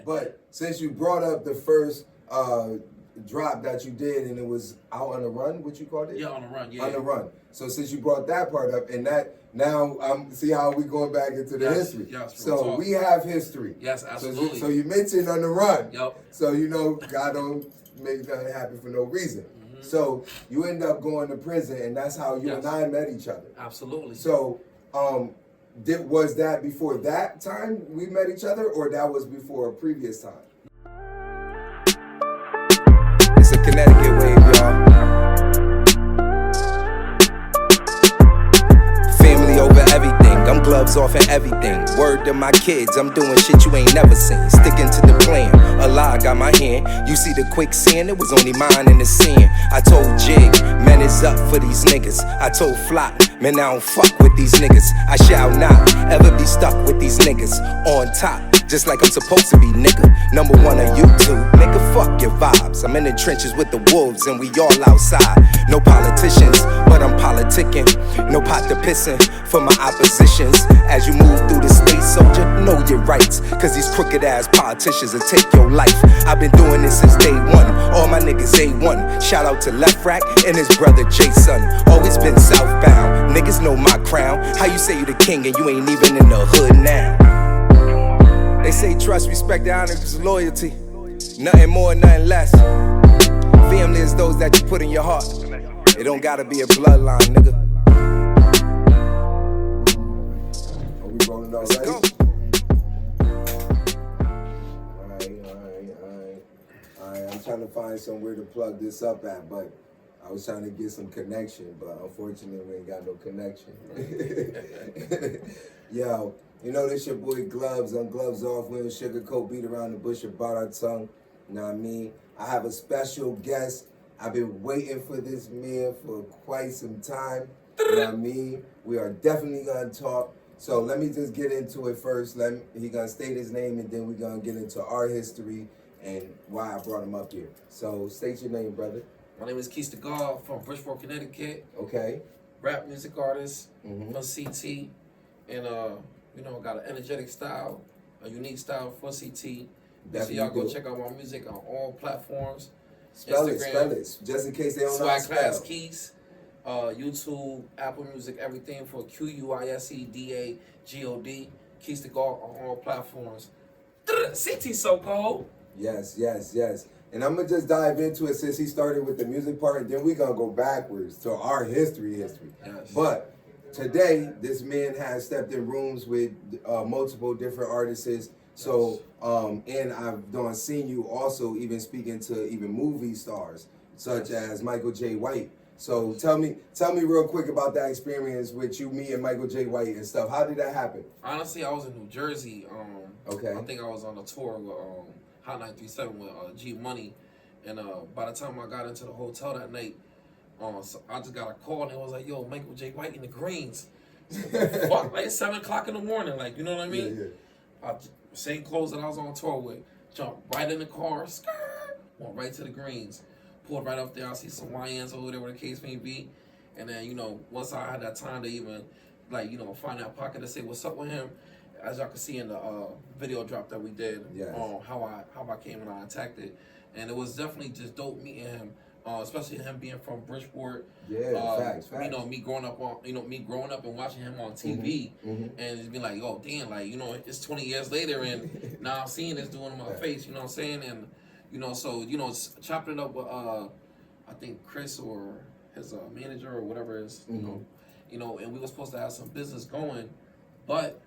But since you brought up the first drop that you did, and it was Out on the Run, what you called it? Yeah, On the Run. Yeah. On the Run. So since you brought that part up, and that now see how we going back into the history. Yes. So we have history. Yes, absolutely. So you mentioned On the Run. Yep. So you know God don't make nothing happen for no reason. Mm-hmm. So you end up going to prison, and that's how you and I met each other. Absolutely. So was that before that time we met each other, or that was before a previous time? It's a Connecticut wave, y'all. Family over everything. I'm gloves off and everything. Word to my kids, I'm doing shit you ain't never seen. Sticking to the plan. A lie got my hand. You see the quicksand, it was only mine in the sand. I told Jig, man, it's up for these niggas. I told Flock, man, I don't fuck with these niggas. I shall not ever be stuck with these niggas. On top, just like I'm supposed to be, nigga. Number one on YouTube, nigga, fuck your vibes. I'm in the trenches with the wolves and we all outside. No politicians, but I'm politicking. No pot to pissin' for my oppositions. As you move through the state, soldier, know your rights. Cause these crooked ass politicians will take your life. I've been doing this since day one. All my niggas A1. Shout out to Left Rack and his brother Jason. Always been southbound. Niggas know my crown. How you say you the king and you ain't even in the hood now? They say trust, respect, honor is loyalty. Nothing more, nothing less. Family is those that you put in your heart. It don't gotta be a bloodline, nigga. Are we rolling already? Let's go. Alright. I'm trying to find somewhere to plug this up at, but I was trying to get some connection, but unfortunately we ain't got no connection. Yo, you know this your boy Gloves. I'm Gloves Off. We don't sugarcoat, beat around the bush about our tongue. You know what I mean? I have a special guest. I've been waiting for this man for quite some time. You know what I mean? We are definitely gonna talk. So let me just get into it first. He gonna state his name, and then we're gonna get into our history and why I brought him up here. So state your name, brother. My name is QUISE from Bridgeport, Connecticut. Okay. Rap music artist from CT, and you know, got an energetic style, a unique style for CT. So y'all go check out my music on all platforms. Spell Instagram, it, just in case they don't know Swag how to Class spell. Keys, YouTube, Apple Music, everything for QUISEDAGOD. QUISE on all platforms. CT so cold. Yes. And I'm gonna just dive into it since he started with the music part, and then we're gonna go backwards to our history. Yes. But today, this man has stepped in rooms with multiple different artists. So, and I've seen you also even speaking to even movie stars, such as Michael J. White. So tell me real quick about that experience with you, me, and Michael J. White and stuff. How did that happen? Honestly, I was in New Jersey. Okay. I think I was on a tour with Hot 937 with G Money, and by the time I got into the hotel that night, so I just got a call and it was like, "Yo, Michael J. White in the Greens." Fuck, like 7 o'clock in the morning, like, you know what I mean? Yeah. Same clothes that I was on tour with. Jumped right in the car, went right to the Greens. Pulled right up there. I see some YNs over there, whatever the case may be. And then, you know, once I had that time to even, like, you know, find that pocket to say what's up with him, as y'all can see in the video drop that we did, how I came and I attacked it. And it was definitely just dope meeting him, especially him being from Bridgeport. Yeah, facts. You know, me growing up and watching him on TV, and just being like, oh, damn, like, you know, it's 20 years later, and now I'm seeing this doing in my face, you know what I'm saying? And, you know, so, you know, chopping it up with, I think Chris or his manager or whatever it is, you know, and we were supposed to have some business going, but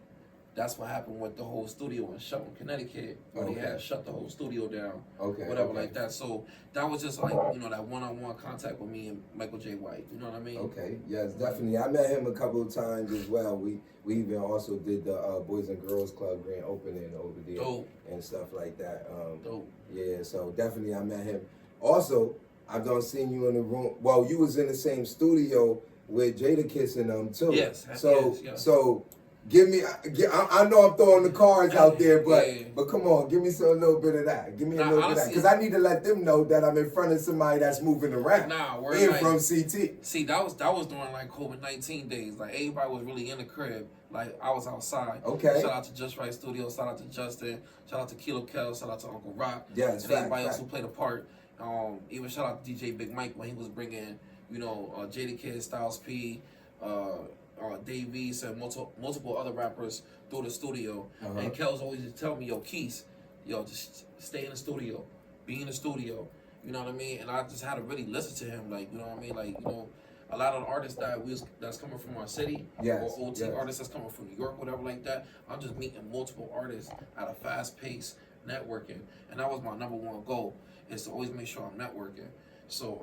that's what happened with the whole studio in Shelton, Connecticut, where they had shut the whole studio down, whatever like that. So that was just like, you know, that one-on-one contact with me and Michael J. White. You know what I mean? Okay, yes, definitely. I met him a couple of times as well. We even also did the Boys and Girls Club grand opening over there and stuff like that. Dope. Yeah, so definitely I met him. Also, I've seen you in the room. Well, you was in the same studio with Jadakiss and them too. Yes. So Give me. I know I'm throwing the cards out there, but Yeah. but come on, give me a little bit of that. Give me a little bit of that, because I need to let them know that I'm in front of somebody that's moving around. We're like, from CT. See, that was during like COVID-19 days. Like everybody was really in the crib. Like I was outside. Okay. Shout out to Just Right Studio. Shout out to Justin. Shout out to Kilo Kel. Shout out to Uncle Rock. Yes, and everybody else who played a part. Even shout out to DJ Big Mike when he was bringing, Jada Kid, Styles P, Dave East, and multiple other rappers through the studio. And Kel's always just tell me, yo, Keys, just stay in the studio, be in the studio. You know what I mean? And I just had to really listen to him, like, you know what I mean? Like, a lot of the artists that's coming from our city, or OT artists that's coming from New York, whatever like that. I'm just meeting multiple artists at a fast pace, networking, and that was my number one goal, is to always make sure I'm networking. So,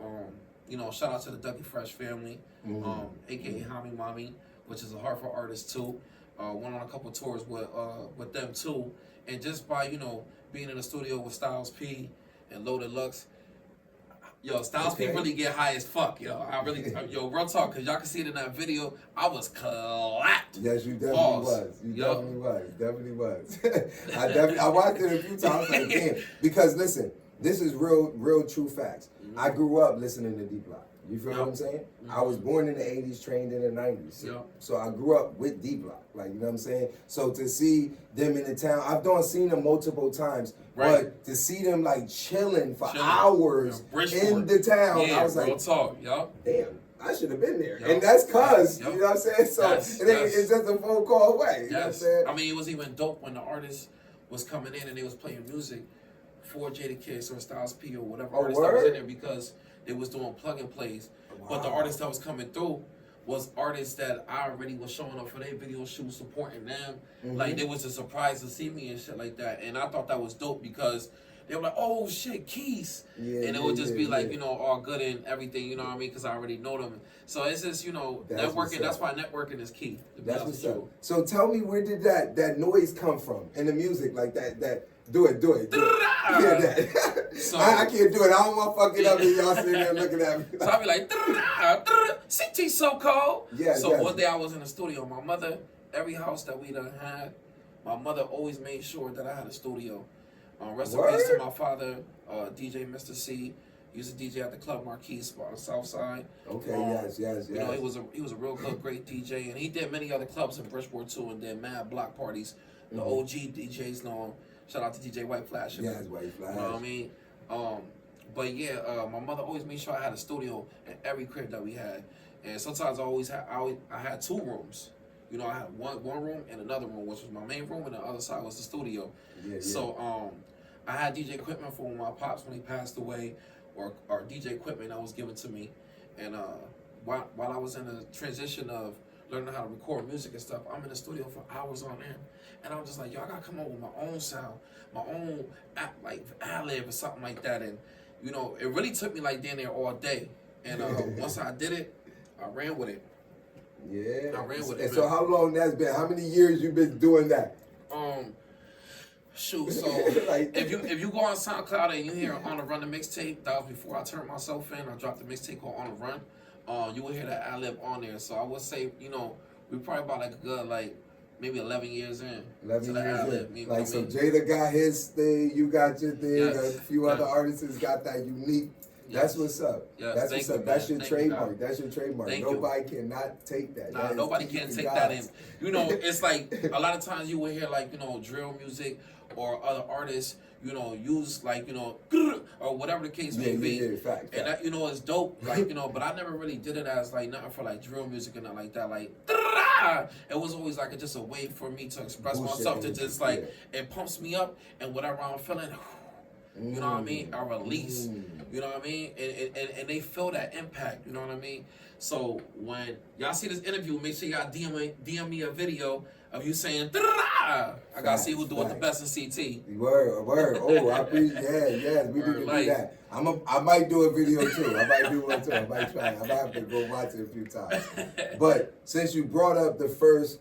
shout out to the Ducky Fresh family, aka Hami Mami, which is a Hartford artist too. Went on a couple tours with them too, and just by being in the studio with Styles P and Loaded Lux. Styles P really get high as fuck, I really, real talk, because y'all can see it in that video. I was clapped. Yes, you definitely was. Definitely was. I watched it a few times, like, damn. Because listen, this is real true facts. I grew up listening to D Block. You feel what I'm saying? I was born in the 80s, trained in the 90s. So I grew up with D Block, like, you know what I'm saying? So to see them in the town, I've seen them multiple times, but to see them like chilling for hours in the town, I was like, real talk, damn, I should have been there. And that's cause, you know what I'm saying? So it's just a phone call away. You know what I'm saying? I mean, it was even dope when the artist was coming in and they was playing music for Jada Kiss or Styles P or whatever artist that was in there, because they was doing plug and plays. But the artist that was coming through was artists that I already was showing up for their video shoots, supporting them. Like, it was a surprise to see me and shit like that. And I thought that was dope, because they were like, oh shit, Keys. And it would just be like, all good and everything, you know what I mean? Because I already know them. So it's just, networking. That's why networking is key. That's what's up. So tell me, where did that noise come from in the music? Like that do it. Yeah, that. So, I can't do it. I don't want to fuck it up and y'all sitting there looking at me. So I be like, CT so cold. So one day I was in the studio. My mother, every house that we done had, my mother always made sure that I had a studio. Rest in peace to my father, DJ Mr. C. He used to DJ at the Club Marquis on the South Side. Okay, yes. He was a real good, great DJ, and he did many other clubs in Bridgeport too, and did mad block parties. The OG DJs know him. Shout out to DJ White Flash. Yes, White Flash. You know what I mean? But yeah, my mother always made sure I had a studio in every crib that we had, and sometimes I had two rooms. I had one room and another room, which was my main room, and the other side was the studio. So I had DJ equipment for my pops when he passed away, or DJ equipment that was given to me, and while I was in the transition of learning how to record music and stuff, I'm in the studio for hours on end, and I'm just like, yo, I gotta come up with my own sound, my own like ad-lib or something like that, and it really took me like down there all day, and once I did it, I ran with it. Yeah. I ran with it. And so how long that's been? How many years you been doing that? Shoot, so if you go on SoundCloud and you hear On the Run the mixtape, that was before I turned myself in. I dropped the mixtape called On the Run. You will hear that ad-lib on there. So I would say, we probably about like a good maybe 11 years in. 11 years in. Like, so Jada got his thing, you got your thing, a few other artists got that unique. That's what's up. That's what's up. That's your trademark. That's your trademark. Nobody cannot take that. Nah, nobody can take that in. It's like a lot of times you will hear drill music or other artists, use or whatever the case may be. Fact. And that, it's dope. But I never really did it as nothing for drill music and nothing like that. It was always just a way for me to express myself. To just it pumps me up, and whatever I'm feeling. You know what I mean? A release. You know what I mean? And they feel that impact. You know what I mean? So when y'all see this interview, make sure y'all DM me a video of you saying, I gotta see who do it the best in CT. Word. Oh, I appreciate. Yeah, we can do that. I might do a video too. I might do one too. I might try. I might have to go watch it a few times. But since you brought up the first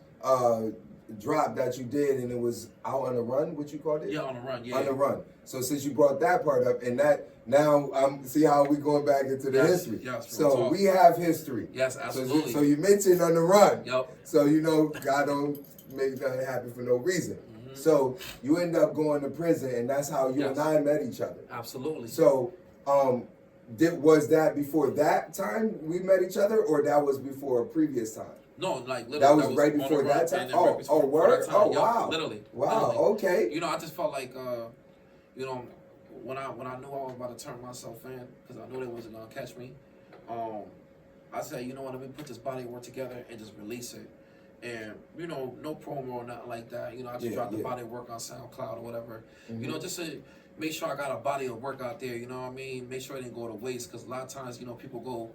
drop that you did, and it was Out on the Run, what you called it? Yeah, On the Run. Yeah. On the Run. So since you brought that part up, and that now see how we going back into the history. Yes, so we have history. Yes, absolutely. So you mentioned On the Run. Yep. So God don't make nothing happen for no reason. So you end up going to prison, and that's how you and I met each other. Absolutely. So, was that before that time we met each other, or that was before a previous time? No, like literally. That was right before that time. Oh, word. Oh, wow. Literally. Wow. Literally. Okay. You know, I just felt like, you know, when I knew I was about to turn myself in, because I knew they wasn't gonna catch me. I said, you know what? Let me put this body of work together and just release it. And you know, no promo or nothing like that. You know, I just dropped the body of work on SoundCloud or whatever. You know, just to make sure I got a body of work out there. You know what I mean? Make sure it didn't go to waste. Because a lot of times, you know, people go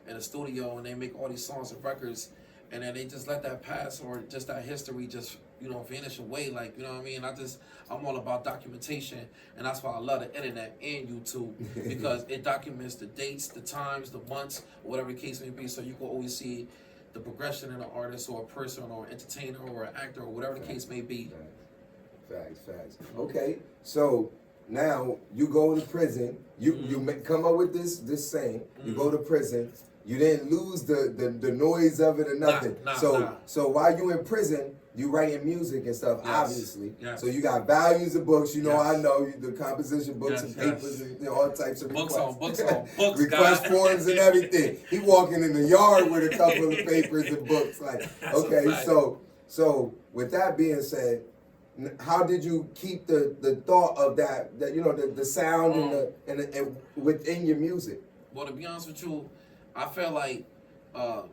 in the studio and they make all these songs and records, and then they just let that pass or just that history just, you know, vanish away. Like, you know what I mean? I'm all about documentation, and that's why I love the internet and YouTube, because it documents the dates, the times, the months, whatever the case may be, so you can always see the progression in an artist or a person or an entertainer or an actor or whatever the case may be. Facts. Okay, so now you go to prison. You come up with this saying. You go to prison. You didn't lose the noise of it or nothing. So while you in prison, you writing music and stuff, obviously. Yes. So you got values of books. You know, I know the composition books and papers and all types of books requests. on books, request forms and everything. He walking in the yard with a couple of papers and books. Like, okay, so with that being said, how did you keep the thought of that you know, the sound and within your music? Well, to be honest with you, I feel like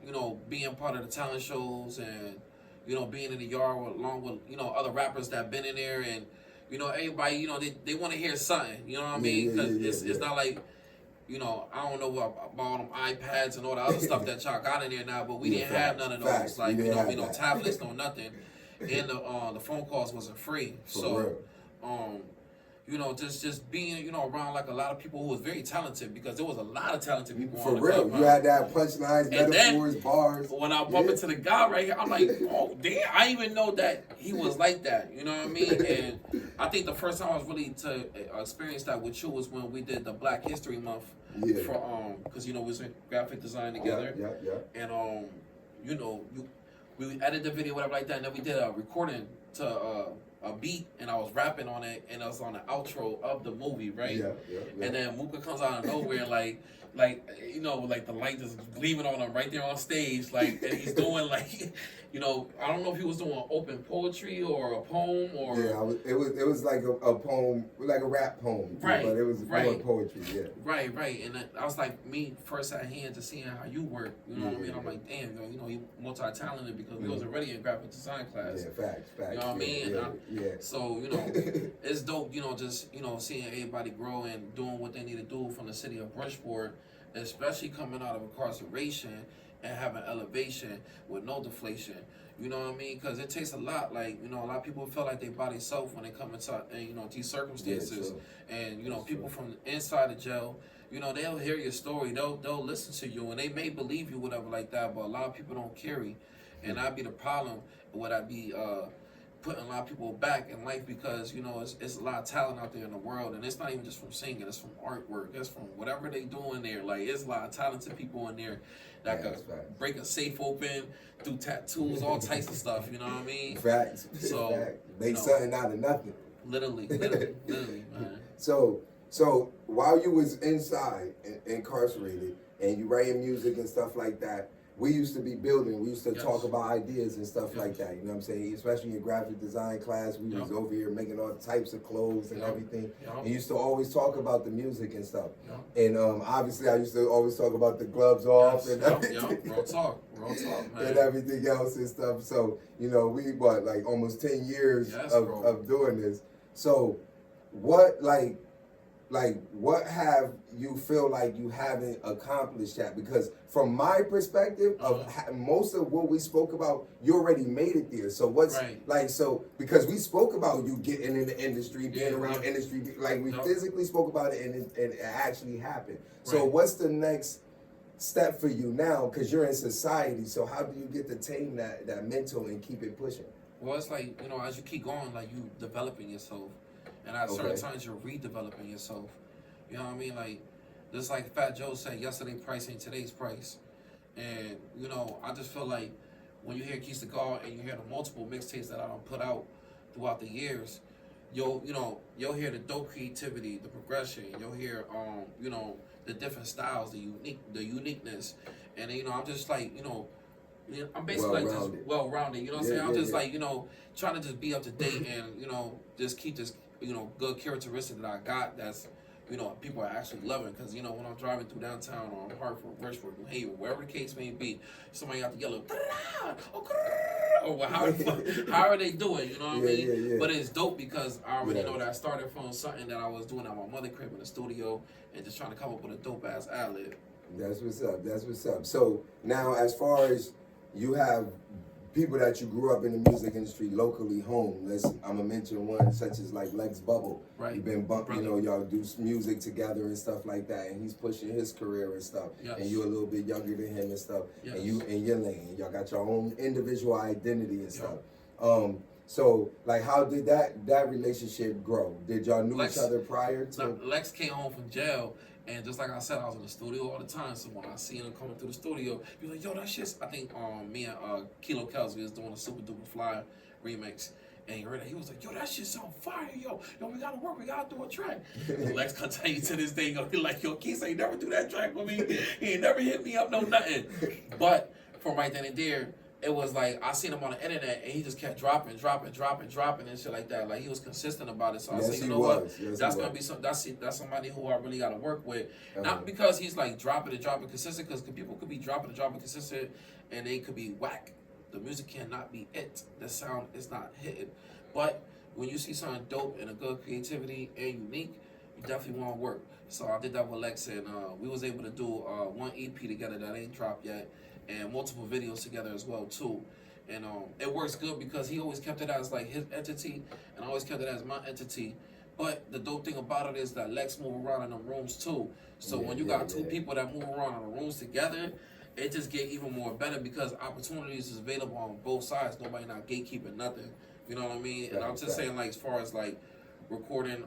you know, being part of the talent shows and, you know, being in the yard along with, you know, other rappers that been in there, and, you know, everybody, you know, they want to hear something, you know what I mean? Because it's not like, you know, I don't know about them iPads and all the other stuff that y'all got in there now, but we didn't have none of those. Like, you know, no tablets, no nothing. And the phone calls wasn't free. So, you know, just being, you know, around like a lot of people who was very talented, because there was a lot of talented people on the real. club. You had that punchlines, metaphors, bars. When I bump into the guy right here, I'm like, oh damn, I didn't even know that he was like that. You know what I mean? And I think the first time I was really to experience that with you was when we did the Black History Month for because, you know, we was in graphic design together. And you know, we edited the video, whatever like that, and then we did a recording to a beat, and I was rapping on it, and I was on the outro of the movie, right? And then Mooka comes out of nowhere, like you know, like the light is gleaming on him right there on stage, like, and he's doing like, you know, I don't know if he was doing open poetry or a poem or it was like a poem, like a rap poem, right? But it was more poetry, Right. And I was like, me first at hand to seeing how you work, you know what I mean? I'm like, damn, you know, he multi-talented, because we was already in graphic design class. Facts. You know what I mean? So, you know, it's dope, you know, just, you know, seeing everybody grow and doing what they need to do from the city of Bridgeport, especially coming out of incarceration and having elevation with no deflation. You know what I mean? Because it takes a lot. Like, you know, a lot of people feel like they body self when they come into, you know, these circumstances. And, you know, people from inside the jail, you know, they'll hear your story. They'll listen to you, and they may believe you, whatever like that. But a lot of people don't carry. And that'd be the problem. Would I be putting a lot of people back in life, because, you know, it's a lot of talent out there in the world, and it's not even just from singing, it's from artwork, it's from whatever they do in there. Like, it's a lot of talented people in there that could break a safe open, do tattoos, all types of stuff, you know what I mean? Facts. So make something out of nothing. Literally, man. So while you was inside incarcerated and you writing music and stuff like that, we used to be building. We used to talk about ideas and stuff like that. You know what I'm saying? Especially in graphic design class, we was over here making all types of clothes and everything. And used to always talk about the music and stuff. And obviously, I used to always talk about the gloves off and everything. Real talk, man. And everything else and stuff. So, you know, we like almost 10 years of doing this. So, what what have you feel like you haven't accomplished yet? Because from my perspective, of most of what we spoke about, you already made it there. So what's because we spoke about you getting in the industry, being around industry, like we physically spoke about it, and it actually happened. So what's the next step for you now? Because you're in society. So how do you get to tame that mental and keep it pushing? Well, it's like, you know, as you keep going, like, you developing yourself. And at certain times, you're redeveloping yourself. You know what I mean? Like, just like Fat Joe said, yesterday price ain't today's price. And, you know, I just feel like when you hear Keys to God and you hear the multiple mixtapes that I don't put out throughout the years, you'll hear the dope creativity, the progression. You'll hear the different styles, the uniqueness, and I'm just like I'm basically like just well-rounded. You know what I'm saying? I'm just like trying to just be up to date and just keep this good characteristic that I got. That's people are actually loving, because when I'm driving through downtown or Hartford, Richford, New Haven, wherever the case may be, somebody out to yell or however they do it, you know what I mean? Yeah. But it's dope because I already know that I started from something that I was doing at my mother crib in the studio and just trying to come up with a dope ass ad lib. That's what's up. That's what's up. So now, as far as you have people that you grew up in the music industry locally home, I'm gonna mention one such as like Lex Bubble. Right. You've been bumping, y'all do music together and stuff like that, and he's pushing his career and stuff. Yes. And you're a little bit younger than him and stuff. Yes. And you in your lane, y'all got your own individual identity and stuff. So like, how did that relationship grow? Did y'all knew each other prior to? Lex came home from jail. And just like I said, I was in the studio all the time. So when I see him coming through the studio, he was like, yo, that shit's... I think me and Kilo Kelsey was doing a Super Duper Fly remix. And he heard it. He was like, yo, that shit's on fire, yo, we gotta work. We gotta do a track. And Lex can tell you to this day, he like, yo, Keith ain't never do that track with me. He ain't never hit me up, no nothing. But from right then and there, it was like, I seen him on the internet and he just kept dropping and shit like that. Like, he was consistent about it. So I said, you know what? That's gonna be that's somebody who I really gotta work with. Not because he's like dropping consistent, because people could be dropping consistent and they could be whack. The music cannot be it. The sound is not hitting. But when you see something dope and a good creativity and unique, you definitely want to work. So I did that with Lex, and we was able to do one EP together that ain't dropped yet, and multiple videos together as well too. And it works good because he always kept it as like his entity, and I always kept it as my entity. But the dope thing about it is that Lex move around in the rooms too. So when you got two people that move around in the rooms together, it just get even more better because opportunities is available on both sides. Nobody not gatekeeping nothing. You know what I mean? And I'm just saying, like, as far as like recording,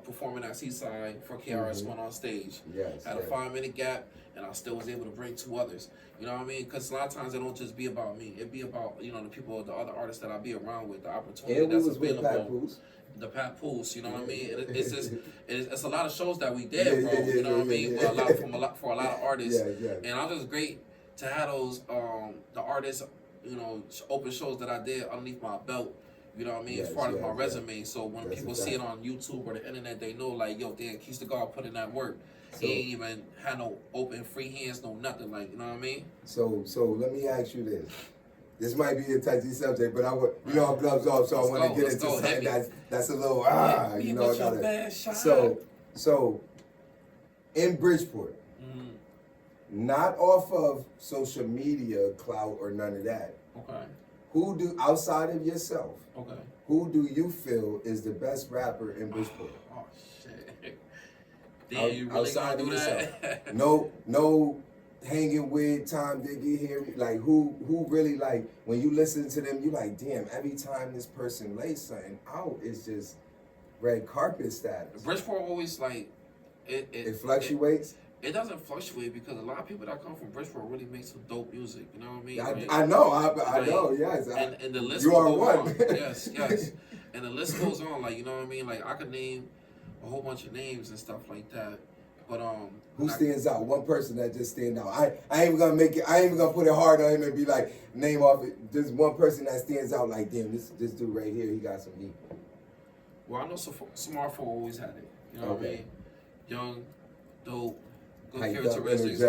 performing at Seaside for KRS-One on stage. Had a 5-minute gap, and I still was able to bring 2 others. You know what I mean? Because a lot of times it don't just be about me. It be about the people, the other artists that I be around with, the opportunity that's available. The Pat Poos, you know what I mean? It's just it's a lot of shows that we did, bro. You know what I mean? For a lot of artists, and I'm just great to have those the artists, open shows that I did underneath my belt. You know what I mean? As far as my resume, so when people see it on YouTube or the internet, they know like, yo, damn, Keys to God put in that work. He ain't even had no open free hands, no nothing, like, you know what I mean? So let me ask you this. This might be a touchy subject, but I'm gloves off, so I want to get into something that's a little I gotta. So in Bridgeport, not off of social media clout or none of that. Okay. Who do outside of yourself? Okay. Who do you feel is the best rapper in Bridgeport? Oh shit! Damn, you really gonna do that? No. Hanging with time they get here, like who really, like, when you listen to them, you like, damn, every time this person lays something out, it's just red carpet status. Bridgeport always like it fluctuates. It doesn't fluctuate because a lot of people that come from Bridgeport really make some dope music. You know what I mean? I know, yes. And the list you goes are one. on. Yes. And the list goes on. Like, you know what I mean? Like, I could name a whole bunch of names and stuff like that. But who stands out? One person that just stands out. I ain't even gonna make it. I ain't even gonna put it hard on him and be like, name off it. There's one person that stands out. Like, damn, this dude right here, he got some heat. Well, I know Smartphone always had it. You know what I mean? Young, dope, good characteristics. You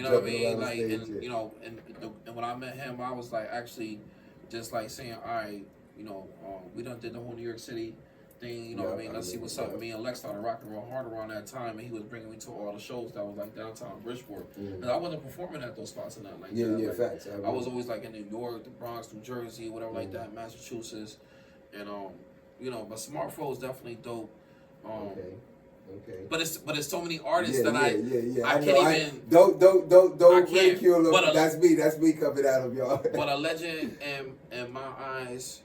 know what I mean? Like, and when I met him, I was like actually just like saying, all right, we done did the whole New York City thing, you know what I mean? Let's see what's up. Me and Lex started rocking real hard around that time, and he was bringing me to all the shows that was like downtown Bridgeport. And I wasn't performing at those spots and nothing like that. Facts. I was always like in New York, the Bronx, New Jersey, whatever like that, Massachusetts, and but Smartphone is definitely dope. Okay. But it's so many artists that I can't even. Don't ridicule them. That's me coming out of y'all. But a legend in my eyes,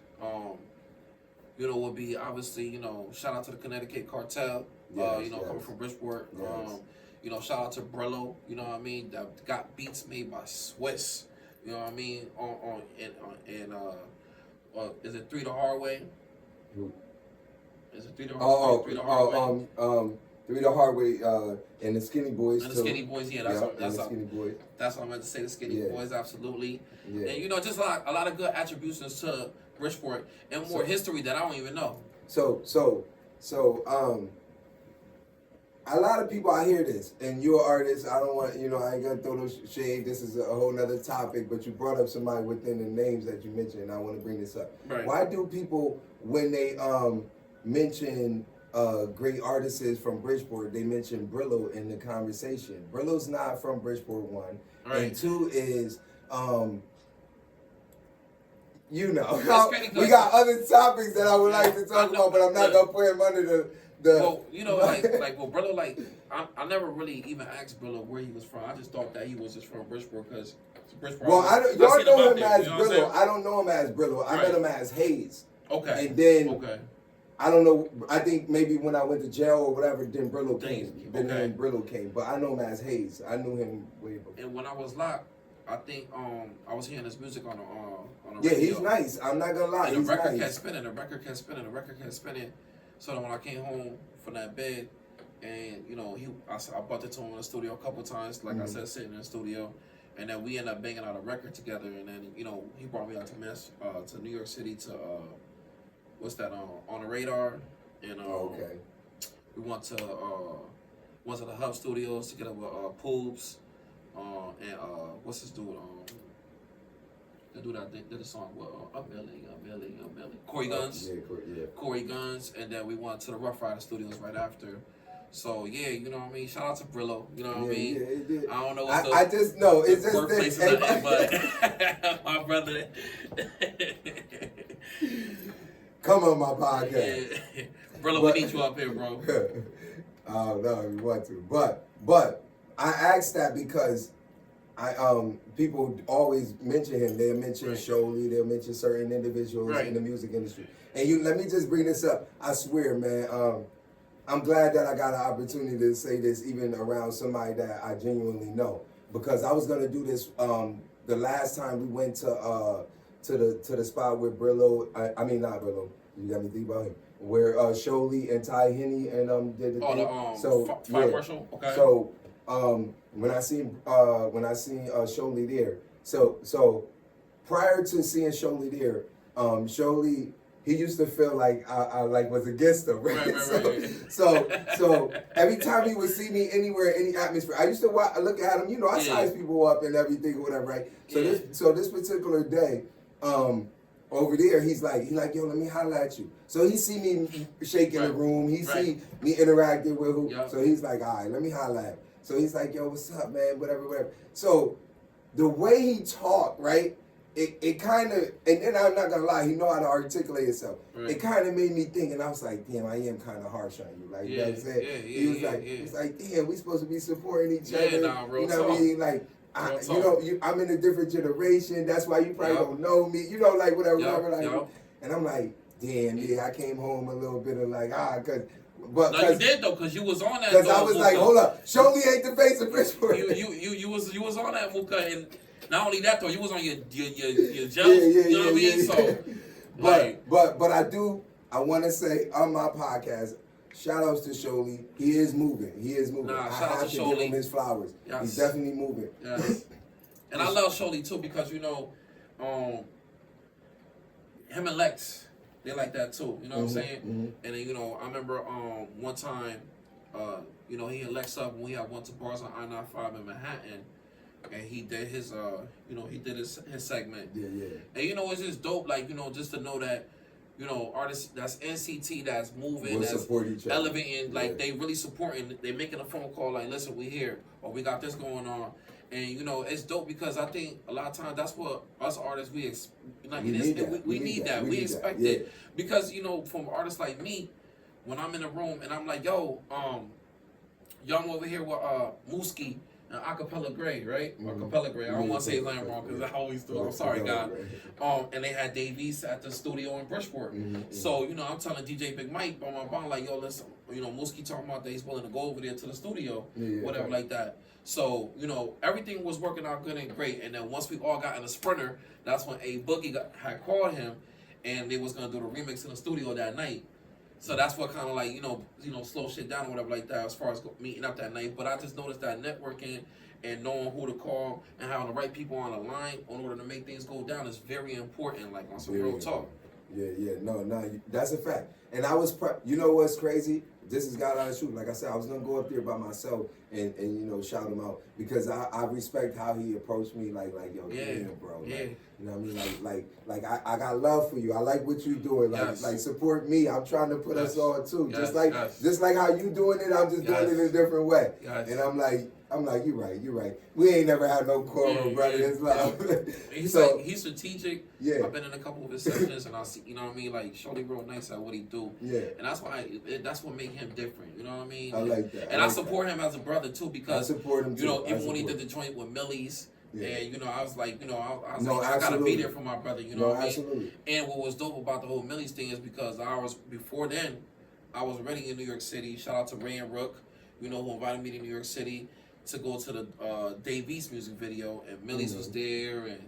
would be obviously, shout out to the Connecticut Cartel, coming from Bridgeport. Shout out to Brello, you know what I mean, that got beats made by Swiss. You know what I mean? Is it 3 the Hard Way? Is it 3 the Hard Way? 3 the Hard Way. 3 the Hard Way, and the Skinny Boys And too. the Skinny Boys, yeah, that's the Skinny Boys. That's what I meant to say. The Skinny Boys, absolutely. Yeah. And you know, just a lot of good attributions to Bridgeport and more history that I don't even know. So, a lot of people, I hear this, and you're an artist. I don't want, I ain't gonna throw no shade. This is a whole nother topic, but you brought up somebody within the names that you mentioned, and I want to bring this up. Right. Why do people, when they mention great artists from Bridgeport, they mention Brillo in the conversation? Brillo's not from Bridgeport, 1. Right. And 2 is, we got other topics that I would like to talk about, but I'm not gonna put him under the. Well, Brillo, I never really even asked Brillo where he was from. I just thought that he was just from Bridgeport because Bridgeport. Well, y'all know him as you know Brillo. I don't know him as Brillo. I met him as Hayes. Okay. And then I don't know. I think maybe when I went to jail or whatever, then Brillo came. The name Brillo came, but I know him as Hayes. I knew him way before. And when I was locked, I think I was hearing his music on the yeah, radio. he's nice. I'm not gonna lie. And he's the record nice. kept spinning. The record kept spinning. The record kept spinning. So then when I came home from that bed, and I bumped into him in the studio a couple times. Like I said, sitting in the studio, and then we ended up banging out a record together. And then he brought me out to New York City to what's that on the Radar, and we went to the Hub Studios together with Poobs, and what's this dude the dude that did a song with a million. Corey Guns. Corey Guns, and then we went to the Rough Rider Studios right after. So yeah, you know what I mean. Shout out to Brillo. You know what I mean. Yeah, I don't know. I just know it's just birthplace this. or nothing, but my brother. Come on my podcast. Yeah. Brillo, we need you up here, bro. Oh no, if you want to, but I asked that because people always mention him. They'll mention Sholey. They'll mention certain individuals in the music industry. And let me just bring this up. I swear, man. I'm glad that I got an opportunity to say this even around somebody that I genuinely know, because I was gonna do this the last time we went to the spot where Brillo. I mean not Brillo. You got me thinking about him. Where Sholey and Ty Henney and did the thing. Fire Marshal. Okay. So when I seen Sholey there, so prior to seeing Sholey there, Sholey, he used to feel like I was against him, right? So every time he would see me anywhere, any atmosphere, I used to look at him. I size people up and everything or whatever, right? So this particular day, over there, he's like, yo, let me holler at you. So he see me shaking the room. He see me interacting with who. Yep. So he's like, all right, let me holler at him. So he's like, yo, what's up, man? Whatever. So the way he talked, right? It kind of, and then I'm not gonna lie, he know how to articulate himself. Right. It kind of made me think, and I was like, damn, I am kind of harsh on you, like you know what I'm saying. He was like, damn, we supposed to be supporting each other. Nah, real you know talk. what I mean? Like, I'm in a different generation. That's why you probably don't know me. Like whatever. And I'm like, damn, I came home a little bit of like, But no, you did though, cause you was on that. Because I was like, hold up, Sholey ain't the face of Bridgeport. You was on that, Muka, and not only that though, you was on your jealous. Yeah, you know what I mean? So, but I want to say on my podcast, shout outs to Sholey. He is moving. Nah, I have to give him his flowers. Yes. He's definitely moving. Yes. And I love Sholey too because him and Lex, they like that too. You know what I'm saying? Mm-hmm. And then I remember one time, he and Lex up when we had went to bars on I-95 in Manhattan, and he did his his segment. Yeah. And it's just dope, like just to know that. Artists that's NCT that's moving, that's elevating, like they really supporting. They making a phone call like, listen, we here, or we got this going on, and it's dope because I think a lot of times that's what us artists we need that. We expect it because from artists like me, when I'm in a room and I'm like, yo, I'm over here with Mooski, and Acapella Gray, right? Mm-hmm. Acapella Gray. I don't want to say his name wrong because I always do. I'm sorry, God. And they had Dave East at the studio in Bridgeport. So, you know, I'm telling DJ Big Mike on my bond, like, yo, listen, you know, Mooski talking about that he's willing to go over there to the studio, whatever like that. So, you know, everything was working out good and great. And then once we all got in the Sprinter, that's when A Boogie had called him, and they was going to do the remix in the studio that night. So that's what kind of like, you know, slow shit down or whatever like that as far as meeting up that night. But I just noticed that networking and knowing who to call and having the right people on the line in order to make things go down is very important, like on some real talk. Yeah, no, that's a fact. And I was, you know what's crazy? This is God honest truth. Like I said, I was gonna go up there by myself and you know, shout him out because I respect how he approached me. Like yo, damn, bro. Yeah. Like, you know what I mean? Like I got love for you. I like what you doing. Like support me. I'm trying to put us on too. Just like how you doing it. I'm just doing it a different way. And I'm like, you're right. We ain't never had no quarrel, brother. It's love. He's strategic. Yeah. I've been in a couple of his sessions, and I see, you know what I mean. Like, Shorty real nice at what he do. Yeah. And that's why that's what make him different. You know what I mean? I like that. And I support him as a brother too because I support him too. You know, even when he did the joint with Millie's. Yeah. And you know, I was like, you know, I absolutely. I gotta be there for my brother. You know what I mean? Absolutely. And what was dope about the whole Millie's thing is because before then, I was already in New York City. Shout out to Ray and Rook, you know, who invited me to New York City to go to the Dave East music video, and Millie's was there, and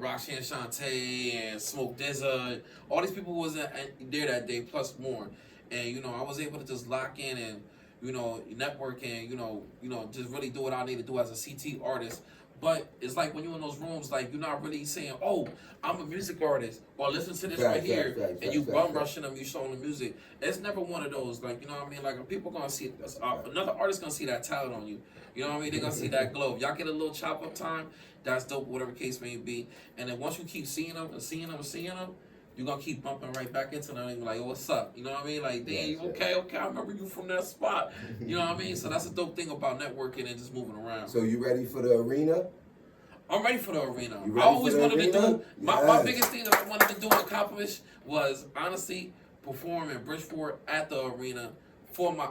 Roxanne Shante and Smoke Dizza, all these people was there that day plus more, and you know, I was able to just lock in and you know, network and you know, just really do what I need to do as a CT artist. But it's like when you're in those rooms, like you're not really saying, "Oh, I'm a music artist," or "Listen to this right here," and you bum rushing them, you showing the music. It's never one of those. Like you know what I mean? Like people gonna see another artist gonna see that talent on you. You know what I mean? They're gonna see that glow. Y'all get a little chop up time. That's dope. Whatever case may be. And then once you keep seeing them and seeing them and seeing them, you're gonna keep bumping right back into them and be like, "Oh, what's up?" You know what I mean? Like, damn, okay, I remember you from that spot. You know what I mean? So that's a dope thing about networking and just moving around. So you ready for the arena? I'm ready for the arena. I always wanted to do my biggest thing that I wanted to do and accomplish was honestly perform in Bridgeport at the arena for my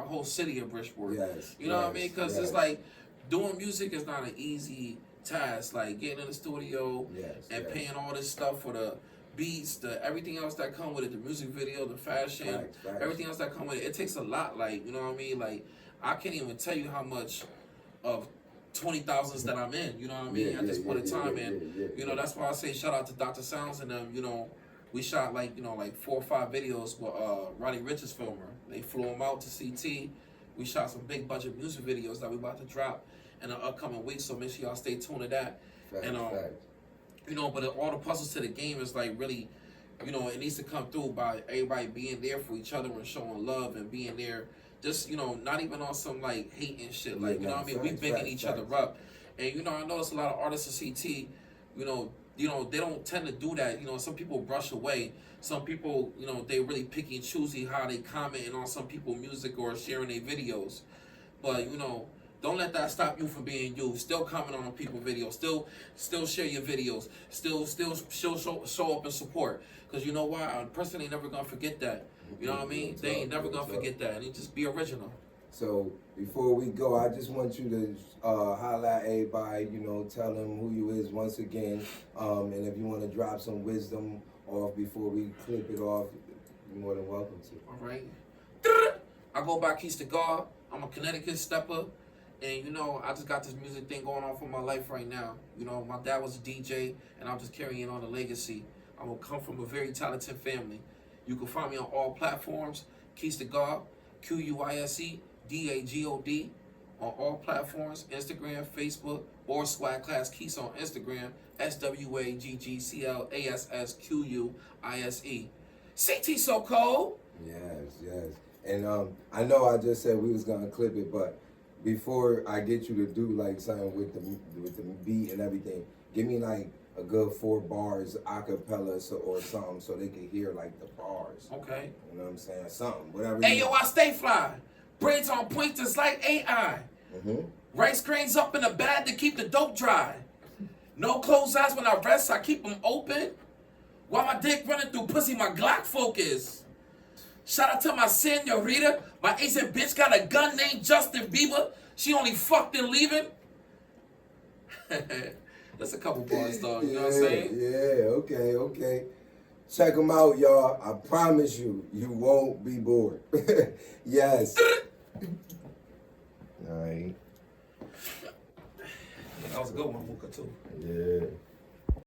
whole city of Bridgeport. You know what I mean? Because it's like doing music is not an easy task. Like getting in the studio and paying all this stuff for the beats, the everything else that come with it, the music video, the fashion, everything else that come with it. It takes a lot. Like you know what I mean? Like I can't even tell you how much of 20,000s that I'm in, you know what I mean? At this point in time, and you know that's why I say shout out to Dr. Sounds and them. You know, we shot like 4 or 5 videos with Roddy Rich's filmer. They flew him out to CT. We shot some big budget music videos that we about to drop in the upcoming weeks. So make sure y'all stay tuned to that. You know, but all the puzzles to the game is like really, you know, it needs to come through by everybody being there for each other and showing love and being there. Just, you know, not even on some, like, hate and shit. Like, you know what I mean? We bigging each other up. And, you know, I notice a lot of artists in CT, you know, they don't tend to do that. You know, some people brush away. Some people, you know, they really picky and choosy how they commenting on some people's music or sharing their videos. But, you know, don't let that stop you from being you. Still comment on people's videos. Still share your videos. Still show up and support. Because you know why? A person ain't never going to forget that. You know what I mean? They ain't never gonna forget that, and just be original. So before we go, I just want you to holler at everybody. You know, tell them who you is once again, and if you want to drop some wisdom off before we clip it off, you're more than welcome to. All right. I go by Keys to God. I'm a Connecticut stepper, and you know, I just got this music thing going on for my life right now. You know, my dad was a DJ, and I'm just carrying on the legacy. I'm gonna come from a very talented family. You can find me on all platforms, Keys to God, QUISE, DAGOD, on all platforms, Instagram, Facebook, or Swag Class Keys on Instagram, SWAGGCLASSQUISE. CT so cold. Yes. And I know I just said we was gonna clip it, but before I get you to do like something with the beat and everything, give me like a good 4 bars acapella or something so they can hear like the bars. Okay. You know what I'm saying? Something, whatever. Hey yo, I stay fly. Braids on point just like AI. Rice grains up in a bag to keep the dope dry. No closed eyes when I rest, I keep them open. While my dick running through pussy, my Glock focus. Shout out to my senorita. My Asian bitch got a gun named Justin Bieber. She only fucked and leaving. That's a couple bars, dog. You know what I'm saying? Yeah, okay. Check them out, y'all. I promise you, you won't be bored. Yes. All right. That was a good one, Mooka, too. Yeah.